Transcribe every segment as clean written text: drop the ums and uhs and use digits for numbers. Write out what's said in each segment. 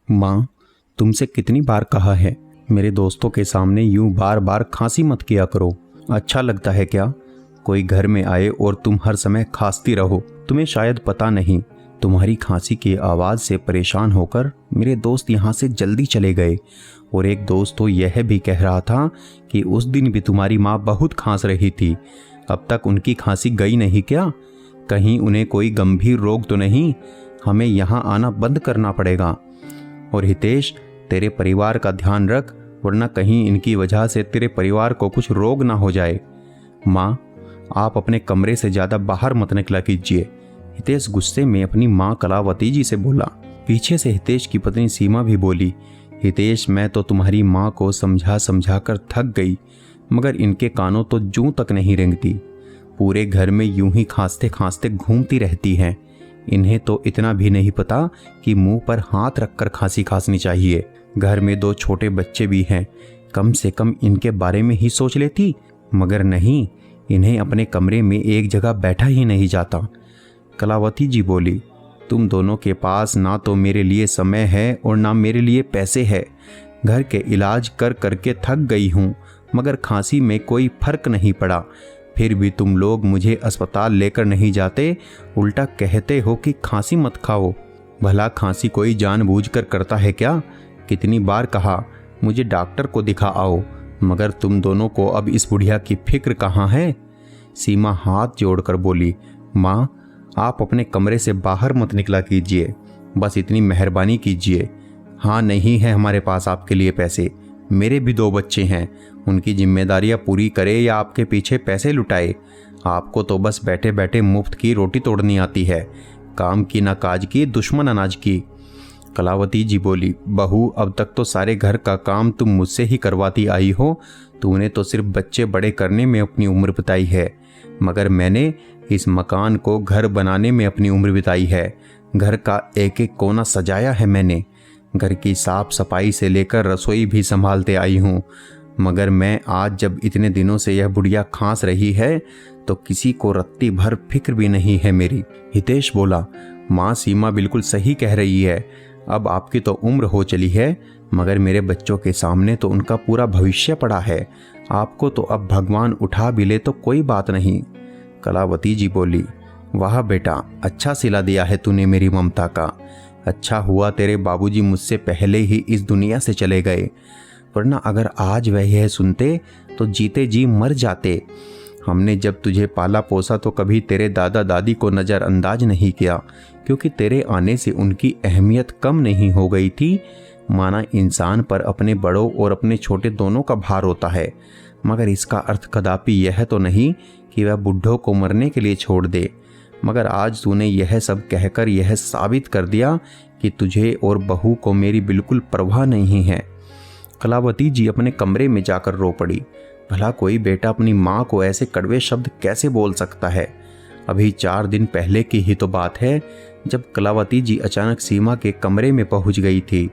माँ, तुमसे कितनी बार कहा है मेरे दोस्तों के सामने यूं बार बार खांसी मत किया करो। अच्छा लगता है क्या कोई घर में आए और तुम हर समय खांसती रहो? तुम्हें शायद पता नहीं, तुम्हारी खांसी की आवाज़ से परेशान होकर मेरे दोस्त यहाँ से जल्दी चले गए। और एक दोस्त तो यह भी कह रहा था कि उस दिन भी तुम्हारी माँ बहुत खांस रही थी। अब तक उनकी खांसी गई नहीं क्या? कहीं उन्हें कोई गंभीर रोग तो नहीं? हमें यहाँ आना बंद करना पड़ेगा। और हितेश, तेरे परिवार का ध्यान रख, वरना कहीं इनकी वजह से तेरे परिवार को कुछ रोग ना हो जाए। माँ, आप अपने कमरे से ज़्यादा बाहर मत निकला कीजिए, हितेश गुस्से में अपनी माँ कलावती जी से बोला। पीछे से हितेश की पत्नी सीमा भी बोली, हितेश, मैं तो तुम्हारी माँ को समझा समझा कर थक गई, मगर इनके कानों तो जूं तक नहीं रेंगती। पूरे घर में यूं ही खांसते खांसते घूमती रहती हैं। इन्हें तो इतना भी नहीं पता कि मुंह पर हाथ रखकर खांसी खांसनी चाहिए। घर में 2 छोटे बच्चे भी हैं, कम से कम इनके बारे में ही सोच लेती, मगर नहीं, इन्हें अपने कमरे में एक जगह बैठा ही नहीं जाता। कलावती जी बोली, तुम दोनों के पास ना तो मेरे लिए समय है और ना मेरे लिए पैसे है। घर के इलाज कर करके थक गई हूँ, मगर खांसी में कोई फर्क नहीं पड़ा। फिर भी तुम लोग मुझे अस्पताल लेकर नहीं जाते, उल्टा कहते हो कि खांसी मत खाओ। भला खांसी कोई जानबूझकर करता है क्या? कितनी बार कहा मुझे डॉक्टर को दिखा आओ, मगर तुम दोनों को अब इस बुढ़िया की फिक्र कहाँ है? सीमा हाथ जोड़कर बोली, माँ, आप अपने कमरे से बाहर मत निकला कीजिए, बस इतनी मेहरबानी कीजिए। हाँ, नहीं है हमारे पास आपके लिए पैसे, मेरे भी 2 बच्चे हैं, उनकी जिम्मेदारियां पूरी करे या आपके पीछे पैसे लुटाए। आपको तो बस बैठे बैठे मुफ्त की रोटी तोड़नी आती है, काम की ना काज की, दुश्मन अनाज की। कलावती जी बोली, बहू, अब तक तो सारे घर का काम तुम मुझसे ही करवाती आई हो। तूने तो सिर्फ बच्चे बड़े करने में अपनी उम्र बिताई है, मगर मैंने इस मकान को घर बनाने में अपनी उम्र बिताई है। घर का एक एक कोना सजाया है मैंने, घर की साफ सफाई से लेकर रसोई भी संभालते आई हूँ। मगर मैं आज जब इतने दिनों से यह बुढ़िया खांस रही है तो किसी को रत्ती भर फिक्र भी नहीं है मेरी। हितेश बोला, माँ, सीमा बिल्कुल सही कह रही है। अब आपकी तो उम्र हो चली है, मगर मेरे बच्चों के सामने तो उनका पूरा भविष्य पड़ा है। आपको तो अब भगवान उठा भी ले तो कोई बात नहीं। कलावती जी बोली, वाह बेटा, अच्छा सिला दिया है तूने मेरी ममता का। अच्छा हुआ तेरे बाबूजी मुझसे पहले ही इस दुनिया से चले गए, वरना अगर आज वह यह सुनते तो जीते जी मर जाते। हमने जब तुझे पाला पोसा तो कभी तेरे दादा दादी को नज़रअंदाज नहीं किया, क्योंकि तेरे आने से उनकी अहमियत कम नहीं हो गई थी। माना इंसान पर अपने बड़ों और अपने छोटे दोनों का भार होता है, मगर इसका अर्थ कदापि यह तो नहीं कि वह बुढ़ों को मरने के लिए छोड़ दे। मगर आज तूने यह सब कहकर यह साबित कर दिया कि तुझे और बहू को मेरी बिल्कुल परवाह नहीं है। कलावती जी अपने कमरे में जाकर रो पड़ी। भला कोई बेटा अपनी माँ को ऐसे कड़वे शब्द कैसे बोल सकता है? अभी 4 दिन पहले की ही तो बात है, जब कलावती जी अचानक सीमा के कमरे में पहुंच गई थी।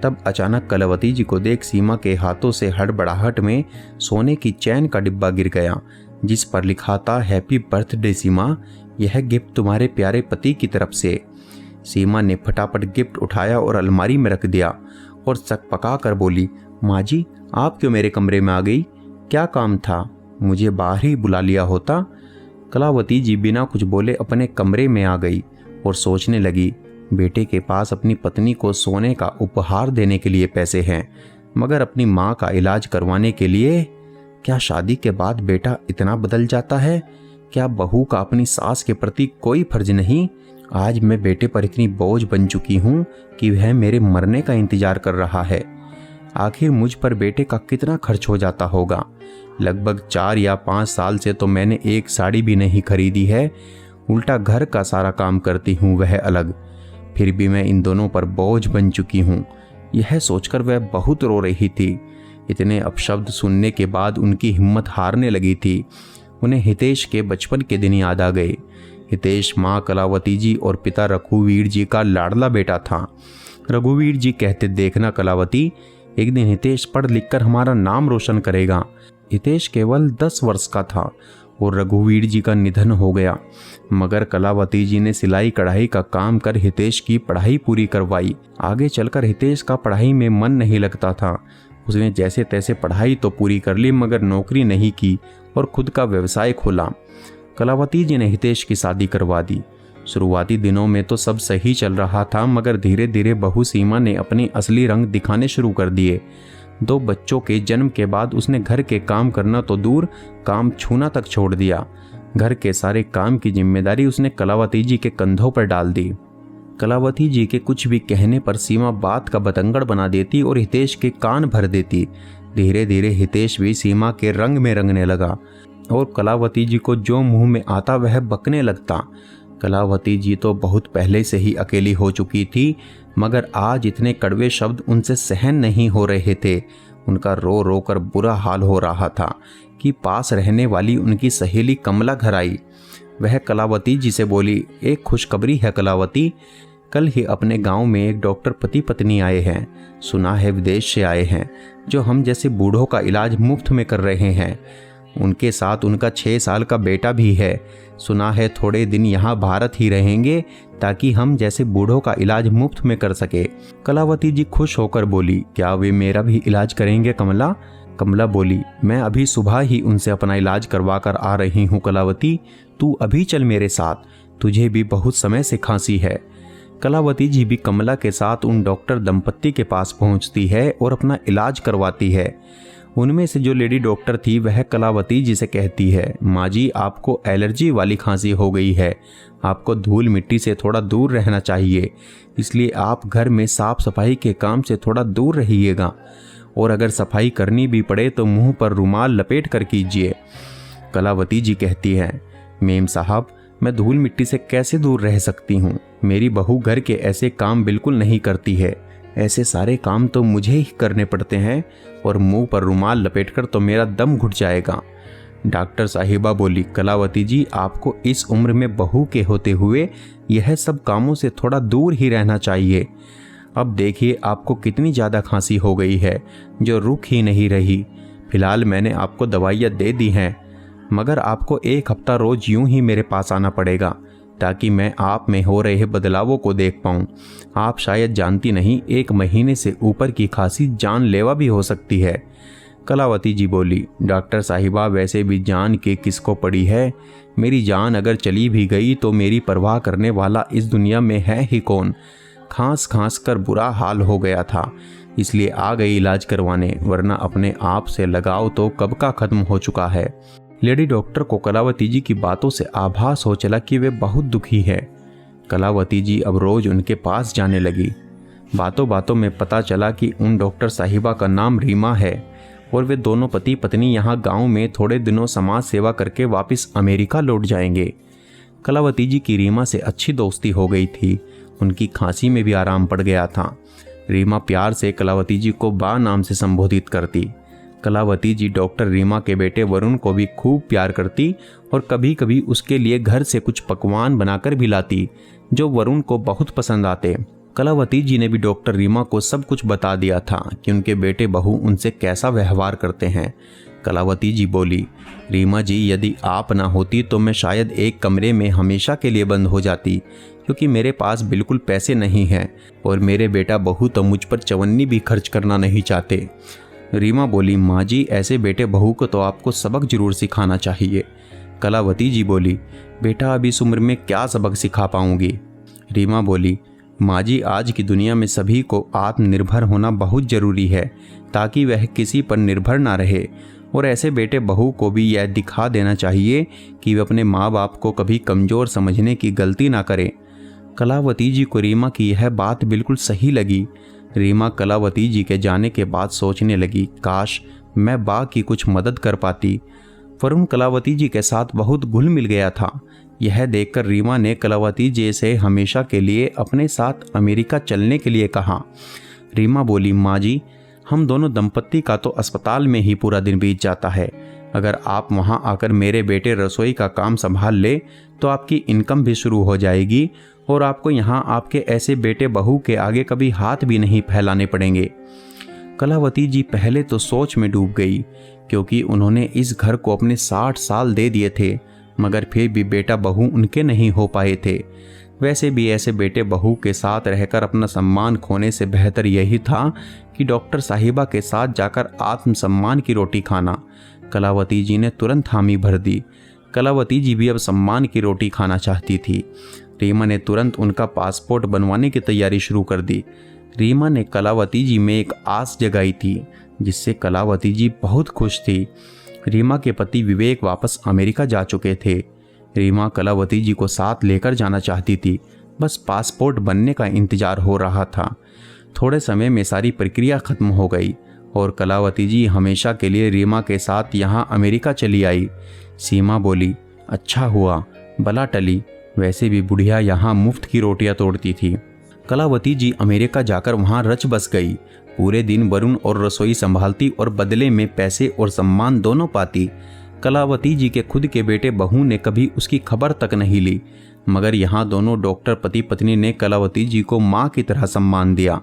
तब अचानक कलावती जी को देख सीमा के हाथों से हड़बड़ाहट में सोने की चैन का डिब्बा गिर गया, जिस पर लिखा था, हैप्पी बर्थडे सीमा, यह गिफ्ट तुम्हारे प्यारे पति की तरफ से। सीमा ने फटाफट गिफ्ट उठाया और अलमारी में रख दिया और सकपका कर बोली, माँ जी, आप क्यों मेरे कमरे में आ गई? क्या काम था? मुझे बाहर ही बुला लिया होता। कलावती जी बिना कुछ बोले अपने कमरे में आ गई और सोचने लगी, बेटे के पास अपनी पत्नी को सोने का उपहार देने के लिए पैसे हैं, मगर अपनी माँ का इलाज करवाने के लिए? क्या शादी के बाद बेटा इतना बदल जाता है? क्या बहू का अपनी सास के प्रति कोई फर्ज नहीं? आज मैं बेटे पर इतनी बोझ बन चुकी हूँ कि वह मेरे मरने का इंतजार कर रहा है। आखिर मुझ पर बेटे का कितना खर्च हो जाता होगा? लगभग 4 या 5 साल से तो मैंने एक साड़ी भी नहीं खरीदी है, उल्टा घर का सारा काम करती हूँ, वह अलग। फिर भी मैं इन दोनों पर बोझ बन चुकी हूँ। यह सोचकर वह बहुत रो रही थी। इतने अपशब्द सुनने के बाद उनकी हिम्मत हारने लगी थी। उन्हें हितेश के बचपन के दिन याद आ गए। हितेश माँ कलावती जी और पिता रघुवीर जी का लाडला बेटा था। रघुवीर जी कहते, देखना कलावती, एक दिन हितेश पढ़ लिख कर हमारा नाम रोशन करेगा। हितेश केवल 10 वर्ष का था और रघुवीर जी का निधन हो गया। मगर कलावती जी ने सिलाई कढ़ाई का काम कर हितेश की पढ़ाई पूरी करवाई। आगे चलकर हितेश का पढ़ाई में मन नहीं लगता था। उसने जैसे तैसे पढ़ाई तो पूरी कर ली मगर नौकरी नहीं की और खुद का व्यवसाय खोला। कलावती जी ने हितेश की शादी करवा दी। शुरुआती दिनों में तो सब सही चल रहा था मगर धीरे धीरे बहू सीमा ने अपने असली रंग दिखाने शुरू कर दिए। 2 बच्चों के जन्म के बाद उसने घर के काम करना तो दूर, काम छूना तक छोड़ दिया। घर के सारे काम की जिम्मेदारी उसने कलावती जी के कंधों पर डाल दी। कलावती जी के कुछ भी कहने पर सीमा बात का बतंगड़ बना देती और हितेश के कान भर देती। धीरे धीरे हितेश भी सीमा के रंग में रंगने लगा और कलावती जी को जो मुंह में आता वह बकने लगता। कलावती जी तो बहुत पहले से ही अकेली हो चुकी थी मगर आज इतने कड़वे शब्द उनसे सहन नहीं हो रहे थे। उनका रो रो कर बुरा हाल हो रहा था कि पास रहने वाली उनकी सहेली कमला घर आई। वह कलावती जी से बोली, एक खुशखबरी है कलावती, कल ही अपने गांव में एक डॉक्टर पति पत्नी आए हैं। सुना है विदेश से आए हैं, जो हम जैसे बूढ़ों का इलाज मुफ्त में कर रहे हैं। उनके साथ उनका 6 साल का बेटा भी है। सुना है थोड़े दिन यहाँ भारत ही रहेंगे ताकि हम जैसे बूढ़ों का इलाज मुफ्त में कर सके। कलावती जी खुश होकर बोली, क्या वे मेरा भी इलाज करेंगे कमला? कमला बोली, मैं अभी सुबह ही उनसे अपना इलाज करवा कर आ रही हूँ कलावती, तू अभी चल मेरे साथ, तुझे भी बहुत समय से खांसी है। कलावती जी भी कमला के साथ उन डॉक्टर दंपत्ति के पास पहुँचती है और अपना इलाज करवाती है। उनमें से जो लेडी डॉक्टर थी वह कलावती जी से कहती है, माँ जी आपको एलर्जी वाली खांसी हो गई है, आपको धूल मिट्टी से थोड़ा दूर रहना चाहिए, इसलिए आप घर में साफ सफाई के काम से थोड़ा दूर रहिएगा और अगर सफाई करनी भी पड़े तो मुंह पर रुमाल लपेट कर कीजिए। कलावती जी कहती है, मेम साहब मैं धूल मिट्टी से कैसे दूर रह सकती हूँ, मेरी बहू घर के ऐसे काम बिल्कुल नहीं करती है, ऐसे सारे काम तो मुझे ही करने पड़ते हैं और मुंह पर रुमाल लपेटकर तो मेरा दम घुट जाएगा। डॉक्टर साहिबा बोली, कलावती जी आपको इस उम्र में बहू के होते हुए यह सब कामों से थोड़ा दूर ही रहना चाहिए। अब देखिए आपको कितनी ज़्यादा खांसी हो गई है जो रुक ही नहीं रही। फिलहाल मैंने आपको दवाइयाँ दे दी हैं मगर आपको 1 हफ्ता रोज यूं ही मेरे पास आना पड़ेगा ताकि मैं आप में हो रहे बदलावों को देख पाऊं। आप शायद जानती नहीं, 1 महीने से ऊपर की खांसी जानलेवा भी हो सकती है। कलावती जी बोली, डॉक्टर साहिबा वैसे भी जान के किसको पड़ी है, मेरी जान अगर चली भी गई तो मेरी परवाह करने वाला इस दुनिया में है ही कौन। खांस खांस कर बुरा हाल हो गया था इसलिए आ गई इलाज करवाने, वरना अपने आप से लगाव तो कब का खत्म हो चुका है। लेडी डॉक्टर को कलावती जी की बातों से आभास हो चला कि वे बहुत दुखी है। कलावती जी अब रोज उनके पास जाने लगी। बातों बातों में पता चला कि उन डॉक्टर साहिबा का नाम रीमा है और वे दोनों पति पत्नी यहाँ गांव में थोड़े दिनों समाज सेवा करके वापस अमेरिका लौट जाएंगे। कलावती जी की रीमा से अच्छी दोस्ती हो गई थी, उनकी खांसी में भी आराम पड़ गया था। रीमा प्यार से कलावती जी को बा नाम से संबोधित करती। कलावती जी डॉक्टर रीमा के बेटे वरुण को भी खूब प्यार करती और कभी कभी उसके लिए घर से कुछ पकवान बनाकर भी लाती जो वरुण को बहुत पसंद आते। कलावती जी ने भी डॉक्टर रीमा को सब कुछ बता दिया था कि उनके बेटे बहू उनसे कैसा व्यवहार करते हैं। कलावती जी बोली, रीमा जी यदि आप ना होती तो मैं शायद एक कमरे में हमेशा के लिए बंद हो जाती, क्योंकि मेरे पास बिल्कुल पैसे नहीं हैं और मेरे बेटा बहू तो मुझ पर चवन्नी भी खर्च करना नहीं चाहते। रीमा बोली, माँ जी ऐसे बेटे बहू को तो आपको सबक जरूर सिखाना चाहिए। कलावती जी बोली, बेटा अब इस उम्र में क्या सबक सिखा पाऊंगी। रीमा बोली, माँ जी आज की दुनिया में सभी को आत्मनिर्भर होना बहुत ज़रूरी है ताकि वह किसी पर निर्भर ना रहे, और ऐसे बेटे बहू को भी यह दिखा देना चाहिए कि वे अपने माँ बाप को कभी कमज़ोर समझने की गलती ना करें। कलावती जी को रीमा की यह बात बिल्कुल सही लगी। रीमा कलावती जी के जाने के बाद सोचने लगी, काश मैं बा की कुछ मदद कर पाती। वरुण कलावती जी के साथ बहुत घुल मिल गया था। यह देखकर रीमा ने कलावती जी से हमेशा के लिए अपने साथ अमेरिका चलने के लिए कहा। रीमा बोली, माँ जी हम दोनों दंपत्ति का तो अस्पताल में ही पूरा दिन बीत जाता है, अगर आप वहाँ आकर मेरे बेटे रसोई का काम संभाल ले तो आपकी इनकम भी शुरू हो जाएगी और आपको यहाँ आपके ऐसे बेटे बहू के आगे कभी हाथ भी नहीं फैलाने पड़ेंगे। कलावती जी पहले तो सोच में डूब गई, क्योंकि उन्होंने इस घर को अपने 60 साल दे दिए थे, मगर फिर भी बेटा बहू उनके नहीं हो पाए थे। वैसे भी ऐसे बेटे बहू के साथ रहकर अपना सम्मान खोने से बेहतर यही था कि डॉक्टर साहिबा के साथ जाकर आत्मसम्मान की रोटी खाना। कलावती जी ने तुरंत हामी भर दी। कलावती जी भी अब सम्मान की रोटी खाना चाहती थी। रीमा ने तुरंत उनका पासपोर्ट बनवाने की तैयारी शुरू कर दी। रीमा ने कलावती जी में एक आस जगाई थी, जिससे कलावती जी बहुत खुश थी। रीमा के पति विवेक वापस अमेरिका जा चुके थे। रीमा कलावती जी को साथ लेकर जाना चाहती थी, बस पासपोर्ट बनने का इंतजार हो रहा था। थोड़े समय में सारी प्रक्रिया खत्म हो गई और कलावती जी हमेशा के लिए रीमा के साथ यहाँ अमेरिका चली आई। सीमा बोली, अच्छा हुआ बला टली, वैसे भी बुढ़िया यहाँ मुफ्त की रोटियां तोड़ती थी। कलावती जी अमेरिका जाकर वहाँ रच बस गई। पूरे दिन वरुण और रसोई संभालती और बदले में पैसे और सम्मान दोनों पाती। कलावती जी के खुद के बेटे बहू ने कभी उसकी खबर तक नहीं ली, मगर यहाँ दोनों डॉक्टर पति पत्नी ने कलावती जी को माँ की तरह सम्मान दिया।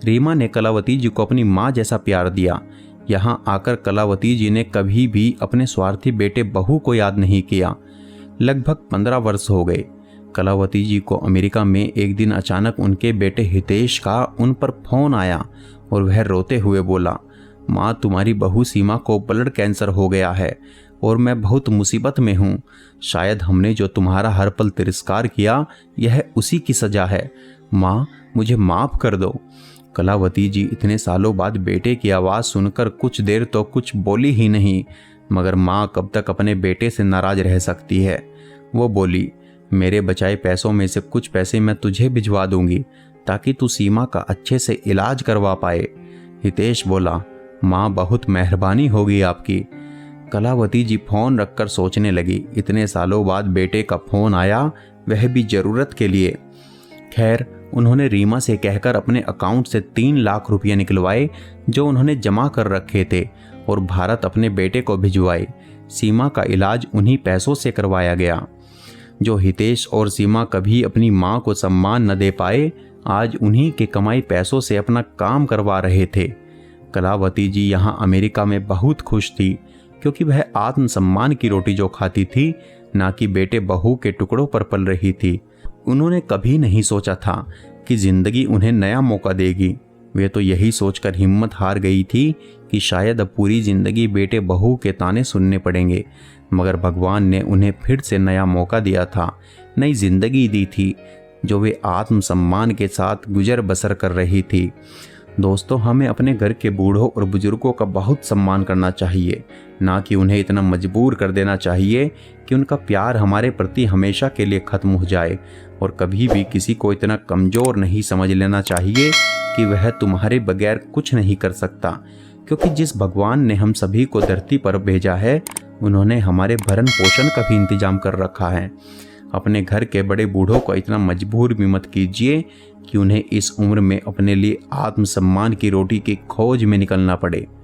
रीमा ने कलावती जी को अपनी माँ जैसा प्यार दिया। यहाँ आकर कलावती जी ने कभी भी अपने स्वार्थी बेटे बहू को याद नहीं किया। लगभग 15 वर्ष हो गए। कलावती जी को अमेरिका में एक दिन अचानक उनके बेटे हितेश का उन पर फोन आया और वह रोते हुए बोला, माँ तुम्हारी बहू सीमा को ब्लड कैंसर हो गया है और मैं बहुत मुसीबत में हूँ। शायद हमने जो तुम्हारा हर पल तिरस्कार किया यह उसी की सजा है। माँ मुझे माफ़ कर दो। कलावती जी इतने सालों बाद बेटे की आवाज़ सुनकर कुछ देर तो कुछ बोली ही नहीं, मगर माँ कब तक अपने बेटे से नाराज़ रह सकती है। वो बोली, मेरे बचाए पैसों में से कुछ पैसे मैं तुझे भिजवा दूंगी ताकि तू सीमा का अच्छे से इलाज करवा पाए। हितेश बोला, माँ बहुत मेहरबानी होगी आपकी। कलावती जी फोन रखकर सोचने लगी। इतने सालों बाद बेटे का फोन आया, वह भी ज़रूरत के लिए। खैर उन्होंने रीमा से कहकर अपने अकाउंट से 3 लाख रुपये निकलवाए जो उन्होंने जमा कर रखे थे और भारत अपने बेटे को भिजवाए। सीमा का इलाज उन्हीं पैसों से करवाया गया। जो हितेश और सीमा कभी अपनी माँ को सम्मान न दे पाए, आज उन्हीं के कमाई पैसों से अपना काम करवा रहे थे। कलावती जी यहाँ अमेरिका में बहुत खुश थी, क्योंकि वह आत्मसम्मान की रोटी जो खाती थी, ना कि बेटे बहू के टुकड़ों पर पल रही थी। उन्होंने कभी नहीं सोचा था कि जिंदगी उन्हें नया मौका देगी। वे तो यही सोचकर हिम्मत हार गई थी कि शायद अब पूरी जिंदगी बेटे बहू के ताने सुनने पड़ेंगे, मगर भगवान ने उन्हें फिर से नया मौका दिया था, नई जिंदगी दी थी, जो वे आत्मसम्मान के साथ गुजर बसर कर रही थी। दोस्तों, हमें अपने घर के बूढ़ों और बुजुर्गों का बहुत सम्मान करना चाहिए, ना कि उन्हें इतना मजबूर कर देना चाहिए कि उनका प्यार हमारे प्रति हमेशा के लिए ख़त्म हो जाए। और कभी भी किसी को इतना कमज़ोर नहीं समझ लेना चाहिए कि वह तुम्हारे बगैर कुछ नहीं कर सकता, क्योंकि जिस भगवान ने हम सभी को धरती पर भेजा है, उन्होंने हमारे भरण पोषण का भी इंतजाम कर रखा है। अपने घर के बड़े बूढ़ों को इतना मजबूर भी मत कीजिए कि उन्हें इस उम्र में अपने लिए आत्मसम्मान की रोटी की खोज में निकलना पड़े।